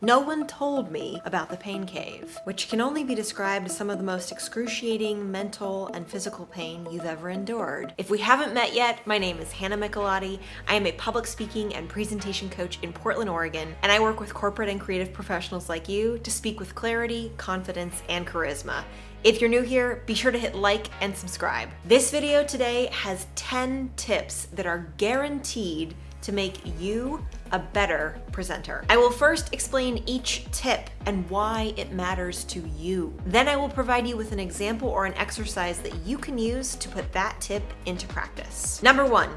No one told me about the pain cave, which can only be described as some of the most excruciating mental and physical pain you've ever endured. If we haven't met yet, my name is Hannah Michelotti. I am a public speaking and presentation coach in Portland, Oregon, and I work with corporate and creative professionals like you to speak with clarity, confidence, and charisma. If you're new here, be sure to hit like and subscribe. This video today has 10 tips that are guaranteed to make you a better presenter. I will first explain each tip and why it matters to you. Then I will provide you with an example or an exercise that you can use to put that tip into practice. Number 1,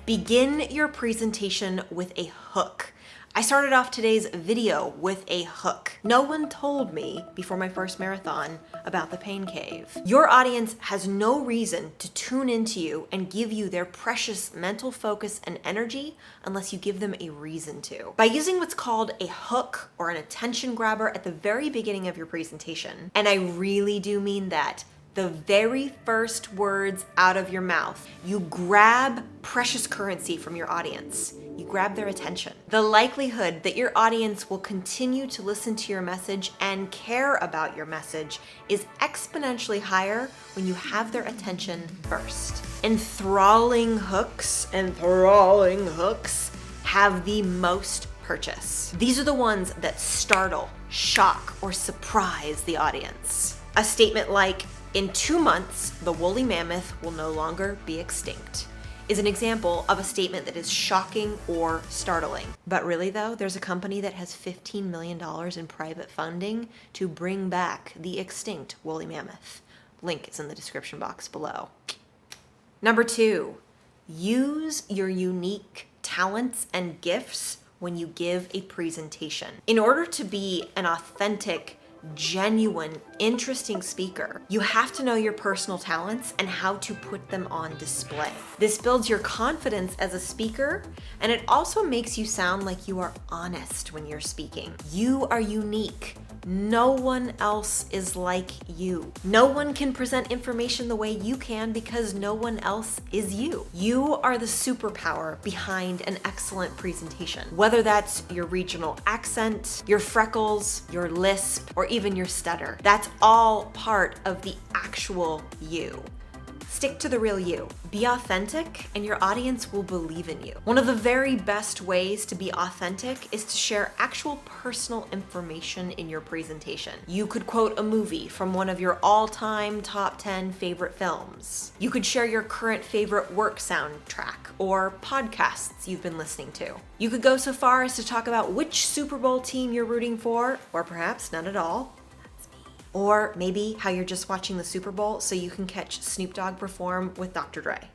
begin your presentation with a hook. I started off today's video with a hook. No one told me before my first marathon about the pain cave. Your audience has no reason to tune into you and give you their precious mental focus and energy unless you give them a reason to. By using what's called a hook or an attention grabber at the very beginning of your presentation, and I really do mean that, the very first words out of your mouth, you grab precious currency from your audience. You grab their attention. The likelihood that your audience will continue to listen to your message and care about your message is exponentially higher when you have their attention first. Enthralling hooks have the most purchase. These are the ones that startle, shock, or surprise the audience. A statement like, "In 2 months, the woolly mammoth will no longer be extinct," is an example of a statement that is shocking or startling. But really though, there's a company that has $15 million in private funding to bring back the extinct woolly mammoth. Link is in the description box below. Number 2, use your unique talents and gifts when you give a presentation. In order to be an authentic, genuine, interesting speaker, you have to know your personal talents and how to put them on display. This builds your confidence as a speaker, and it also makes you sound like you are honest when you're speaking. You are unique. No one else is like you. No one can present information the way you can because no one else is you. You are the superpower behind an excellent presentation. Whether that's your regional accent, your freckles, your lisp, or even your stutter. That's all part of the actual you. Stick to the real you. Be authentic and your audience will believe in you. One of the very best ways to be authentic is to share actual personal information in your presentation. You could quote a movie from one of your all-time top 10 favorite films. You could share your current favorite work soundtrack or podcasts you've been listening to. You could go so far as to talk about which Super Bowl team you're rooting for, or perhaps none at all. Or maybe how you're just watching the Super Bowl so you can catch Snoop Dogg perform with Dr. Dre.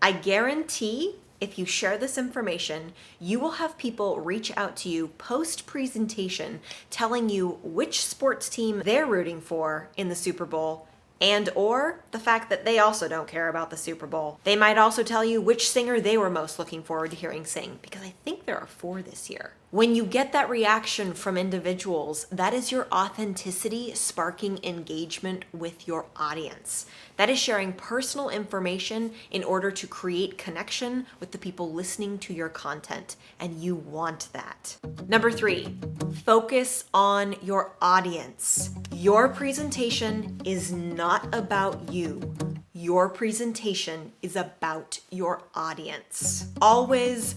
I guarantee if you share this information, you will have people reach out to you post-presentation telling you which sports team they're rooting for in the Super Bowl and or the fact that they also don't care about the Super Bowl. They might also tell you which singer they were most looking forward to hearing sing, because I think there are 4 this year. When you get that reaction from individuals, that is your authenticity sparking engagement with your audience. That is sharing personal information in order to create connection with the people listening to your content, and you want that. Number 3, focus on your audience. Your presentation is not about you. Your presentation is about your audience. Always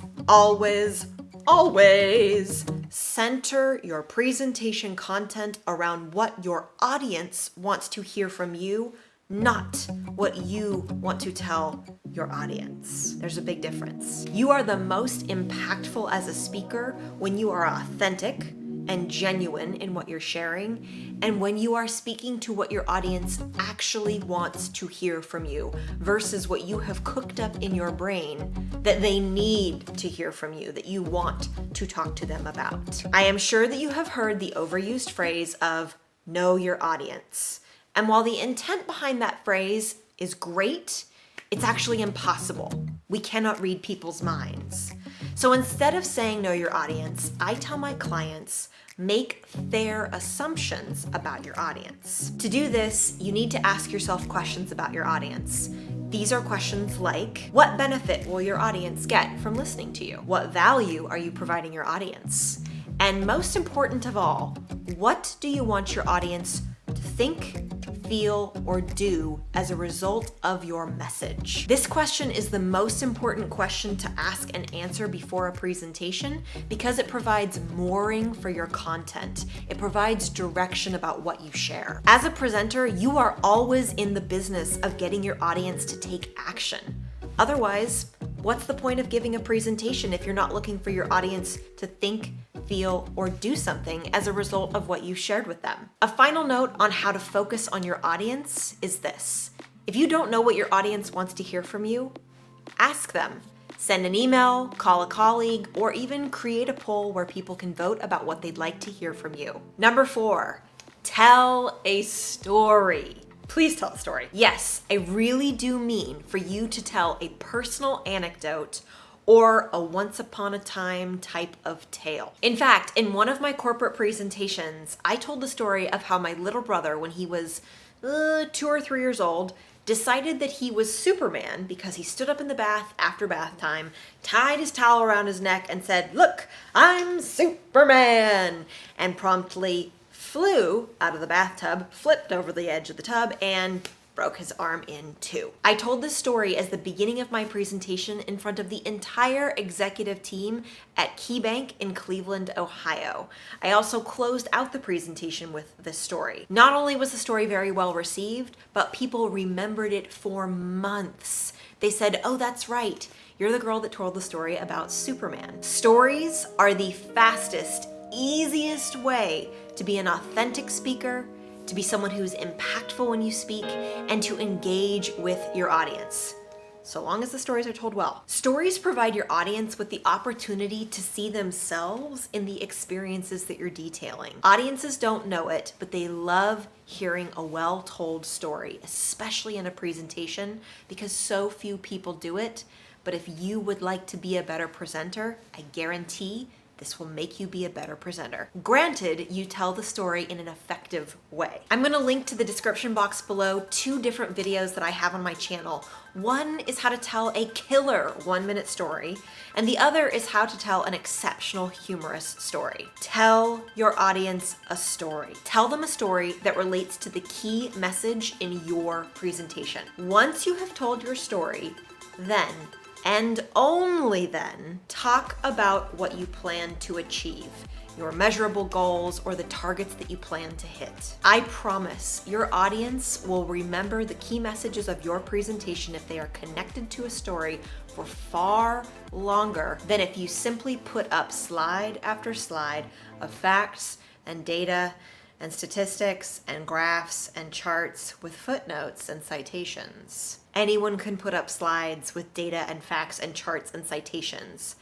center your presentation content around what your audience wants to hear from you, not what you want to tell your audience. There's a big difference. You are the most impactful as a speaker when you are authentic and genuine in what you're sharing, and when you are speaking to what your audience actually wants to hear from you versus what you have cooked up in your brain that they need to hear from you, that you want to talk to them about. I am sure that you have heard the overused phrase of know your audience. And while the intent behind that phrase is great, it's actually impossible. We cannot read people's minds. So instead of saying know your audience, I tell my clients, make fair assumptions about your audience. To do this, you need to ask yourself questions about your audience. These are questions like, what benefit will your audience get from listening to you? What value are you providing your audience? And most important of all, what do you want your audience to think, feel, or do as a result of your message? This question is the most important question to ask and answer before a presentation because it provides mooring for your content. It provides direction about what you share. As a presenter, you are always in the business of getting your audience to take action. Otherwise, what's the point of giving a presentation if you're not looking for your audience to think, feel, or do something as a result of what you shared with them? A final note on how to focus on your audience is this. If you don't know what your audience wants to hear from you, ask them. Send an email, call a colleague, or even create a poll where people can vote about what they'd like to hear from you. Number 4, tell a story. Please tell a story. Yes, I really do mean for you to tell a personal anecdote or a once upon a time type of tale. In fact, in one of my corporate presentations, I told the story of how my little brother, when he was 2 or 3 years old, decided that he was Superman because he stood up in the bath after bath time, tied his towel around his neck and said, "Look, I'm Superman," and promptly flew out of the bathtub, flipped over the edge of the tub, and broke his arm in two. I told this story as the beginning of my presentation in front of the entire executive team at KeyBank in Cleveland, Ohio. I also closed out the presentation with this story. Not only was the story very well received, but people remembered it for months. They said, "Oh, that's right. You're the girl that told the story about Superman." Stories are the fastest, easiest way to be an authentic speaker, to be someone who's impactful when you speak, and to engage with your audience. So long as the stories are told well. Stories provide your audience with the opportunity to see themselves in the experiences that you're detailing. Audiences don't know it, but they love hearing a well-told story, especially in a presentation, because so few people do it. But if you would like to be a better presenter, I guarantee this will make you be a better presenter. Granted, you tell the story in an effective way. I'm gonna link to the description box below 2 different videos that I have on my channel. One is how to tell a killer 1-minute story, and the other is how to tell an exceptional humorous story. Tell your audience a story. Tell them a story that relates to the key message in your presentation. Once you have told your story, then and only then, talk about what you plan to achieve, your measurable goals or the targets that you plan to hit. I promise your audience will remember the key messages of your presentation if they are connected to a story for far longer than if you simply put up slide after slide of facts and data and statistics and graphs and charts with footnotes and citations. Anyone can put up slides with data and facts and charts and citations.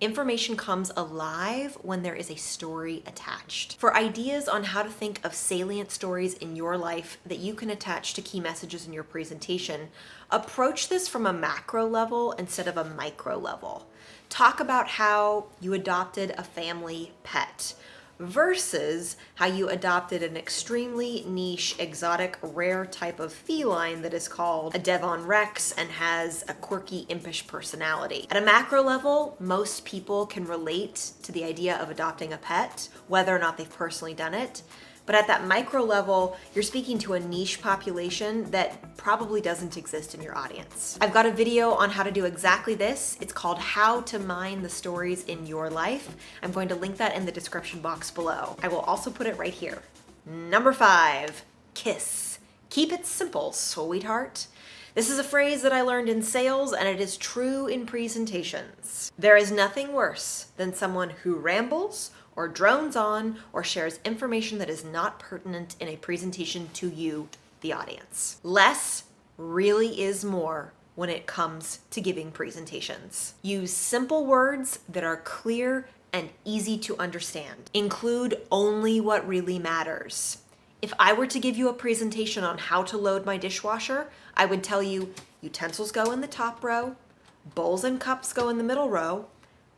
Information comes alive when there is a story attached. For ideas on how to think of salient stories in your life that you can attach to key messages in your presentation, approach this from a macro level instead of a micro level. Talk about how you adopted a family pet versus how you adopted an extremely niche, exotic, rare type of feline that is called a Devon Rex and has a quirky, impish personality. At a macro level, most people can relate to the idea of adopting a pet, whether or not they've personally done it. But at that micro level, you're speaking to a niche population that probably doesn't exist in your audience. I've got a video on how to do exactly this. It's called How to Mine the Stories in Your Life. I'm going to link that in the description box below. I will also put it right here. Number 5, kiss. Keep it simple, sweetheart. This is a phrase that I learned in sales, and it is true in presentations. There is nothing worse than someone who rambles or drones on or shares information that is not pertinent in a presentation to you, the audience. Less really is more when it comes to giving presentations. Use simple words that are clear and easy to understand. Include only what really matters. If I were to give you a presentation on how to load my dishwasher, I would tell you utensils go in the top row, bowls and cups go in the middle row,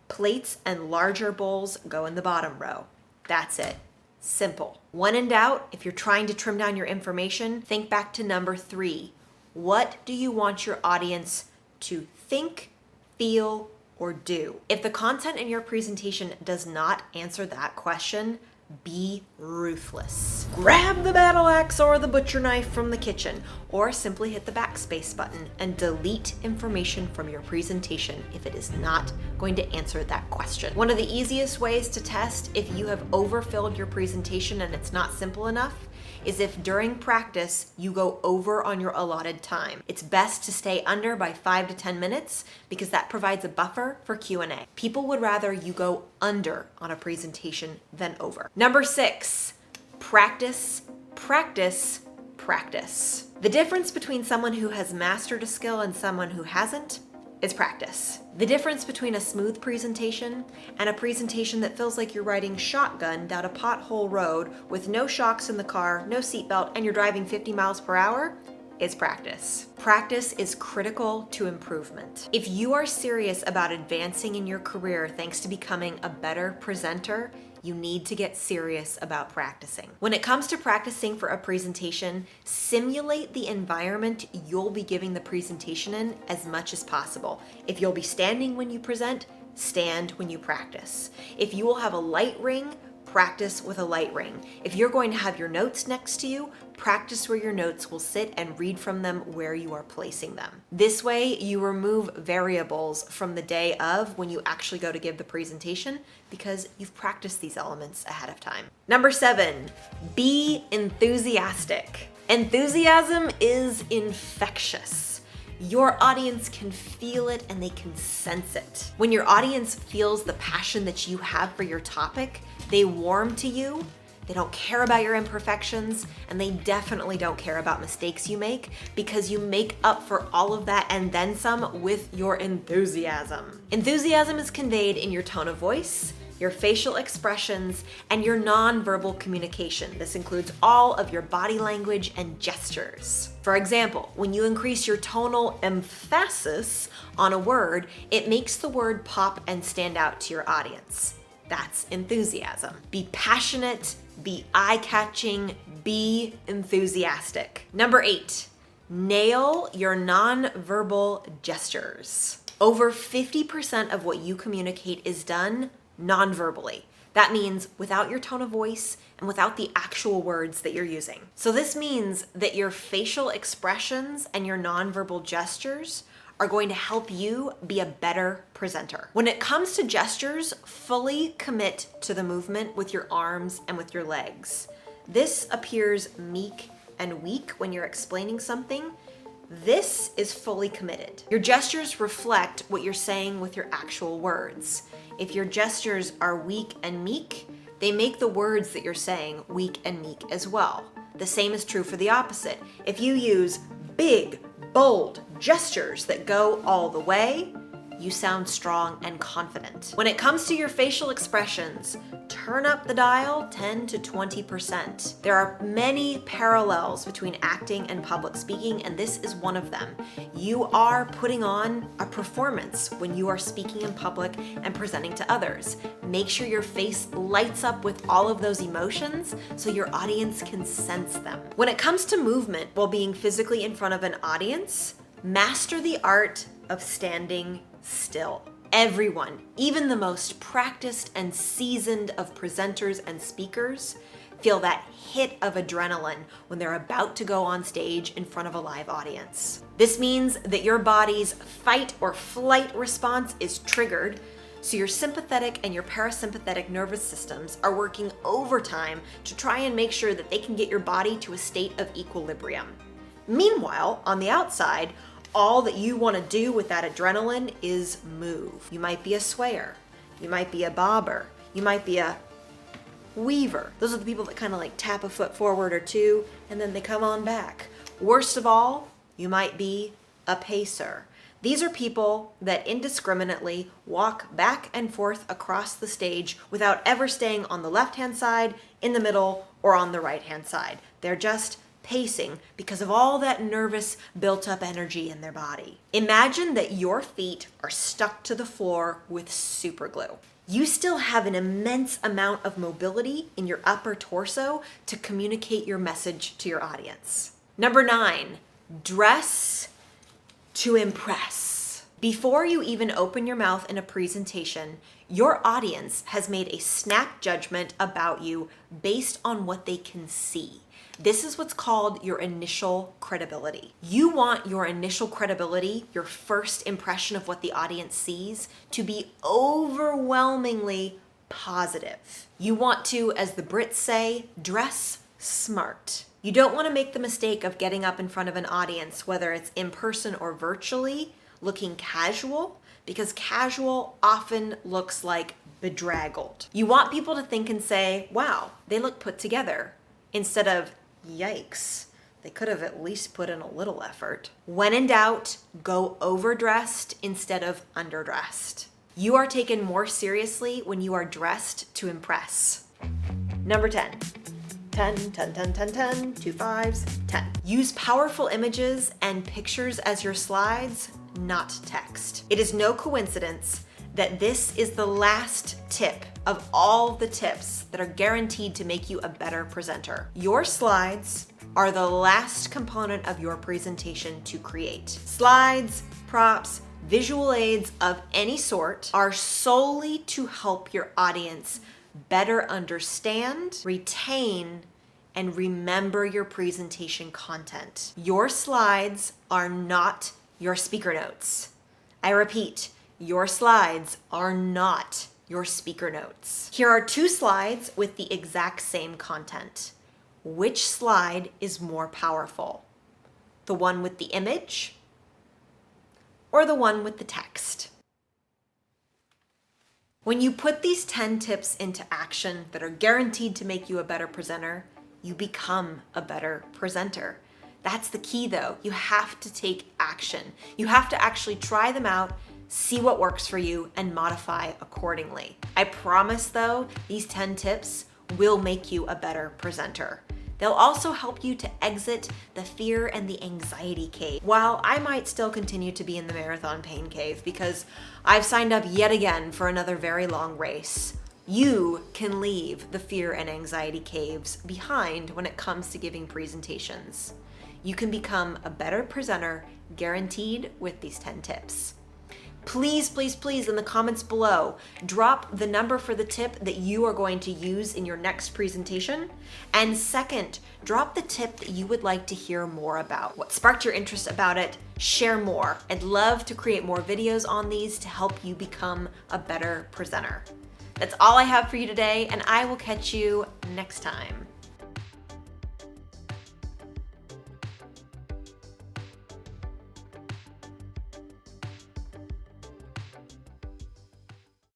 plates and larger bowls go in the bottom row. That's it. Simple. When in doubt, if you're trying to trim down your information, think back to number 3. What do you want your audience to think, feel, or do? If the content in your presentation does not answer that question, be ruthless. Grab the battle axe or the butcher knife from the kitchen, or simply hit the backspace button and delete information from your presentation if it is not going to answer that question. One of the easiest ways to test if you have overfilled your presentation and it's not simple enough is if during practice you go over on your allotted time. It's best to stay under by 5 to 10 minutes because that provides a buffer for Q&A. People would rather you go under on a presentation than over. Number 6, practice, practice, practice. The difference between someone who has mastered a skill and someone who hasn't is practice. The difference between a smooth presentation and a presentation that feels like you're riding shotgun down a pothole road with no shocks in the car, no seatbelt, and you're driving 50 miles per hour is practice. Practice is critical to improvement. If you are serious about advancing in your career thanks to becoming a better presenter, you need to get serious about practicing. When it comes to practicing for a presentation, simulate the environment you'll be giving the presentation in as much as possible. If you'll be standing when you present, stand when you practice. If you will have a light ring, practice with a light ring. If you're going to have your notes next to you, practice where your notes will sit and read from them where you are placing them. This way, you remove variables from the day of when you actually go to give the presentation because you've practiced these elements ahead of time. Number 7, be enthusiastic. Enthusiasm is infectious. Your audience can feel it and they can sense it. When your audience feels the passion that you have for your topic, they warm to you. They don't care about your imperfections, and they definitely don't care about mistakes you make because you make up for all of that and then some with your enthusiasm. Enthusiasm is conveyed in your tone of voice, your facial expressions, and your nonverbal communication. This includes all of your body language and gestures. For example, when you increase your tonal emphasis on a word, it makes the word pop and stand out to your audience. That's enthusiasm. Be passionate, be eye-catching, be enthusiastic. Number 8, nail your nonverbal gestures. Over 50% of what you communicate is done nonverbally. That means without your tone of voice and without the actual words that you're using. So this means that your facial expressions and your nonverbal gestures are going to help you be a better presenter. When it comes to gestures, fully commit to the movement with your arms and with your legs. This appears meek and weak when you're explaining something. This is fully committed. Your gestures reflect what you're saying with your actual words. If your gestures are weak and meek, they make the words that you're saying weak and meek as well. The same is true for the opposite. If you use big, bold gestures that go all the way, you sound strong and confident. When it comes to your facial expressions, turn up the dial 10 to 20%. There are many parallels between acting and public speaking, and this is one of them. You are putting on a performance when you are speaking in public and presenting to others. Make sure your face lights up with all of those emotions so your audience can sense them. When it comes to movement while being physically in front of an audience, master the art of standing still. Everyone, even the most practiced and seasoned of presenters and speakers, feel that hit of adrenaline when they're about to go on stage in front of a live audience. This means that your body's fight or flight response is triggered, so your sympathetic and your parasympathetic nervous systems are working overtime to try and make sure that they can get your body to a state of equilibrium. Meanwhile, on the outside, all that you want to do with that adrenaline is move. You might be a swayer, you might be a bobber, you might be a weaver. Those are the people that kind of like tap a foot forward or two and then they come on back. Worst of all, you might be a pacer. These are people that indiscriminately walk back and forth across the stage without ever staying on the left-hand side, in the middle, or on the right-hand side. They're just pacing because of all that nervous built-up energy in their body. Imagine that your feet are stuck to the floor with super glue. You still have an immense amount of mobility in your upper torso to communicate your message to your audience. Number 9, dress to impress. Before you even open your mouth in a presentation, your audience has made a snap judgment about you based on what they can see. This is what's called your initial credibility. You want your initial credibility, your first impression of what the audience sees, to be overwhelmingly positive. You want to, as the Brits say, dress smart. You don't want to make the mistake of getting up in front of an audience, whether it's in person or virtually, looking casual, because casual often looks like bedraggled. You want people to think and say, wow, they look put together, instead of, yikes, they could have at least put in a little effort. When in doubt, go overdressed instead of underdressed. You are taken more seriously when you are dressed to impress. Number 10. 10, 10, 10, 10, 10, 2 5s, 10. Use powerful images and pictures as your slides, not text. It is no coincidence that this is the last tip of all the tips that are guaranteed to make you a better presenter. Your slides are the last component of your presentation to create. Slides, props, visual aids of any sort are solely to help your audience better understand, retain, and remember your presentation content. Your slides are not your speaker notes. I repeat, your slides are not your speaker notes. Here are 2 slides with the exact same content. Which slide is more powerful? The one with the image or the one with the text? When you put these 10 tips into action that are guaranteed to make you a better presenter, you become a better presenter. That's the key though. You have to take action. You have to actually try them out, see what works for you, and modify accordingly. I promise though, these 10 tips will make you a better presenter. They'll also help you to exit the fear and the anxiety cave. While I might still continue to be in the marathon pain cave because I've signed up yet again for another very long race, you can leave the fear and anxiety caves behind when it comes to giving presentations. You can become a better presenter, guaranteed, with these 10 tips. Please, please, please, in the comments below, drop the number for the tip that you are going to use in your next presentation. And second, drop the tip that you would like to hear more about. What sparked your interest about it? Share more. I'd love to create more videos on these to help you become a better presenter. That's all I have for you today, and I will catch you next time.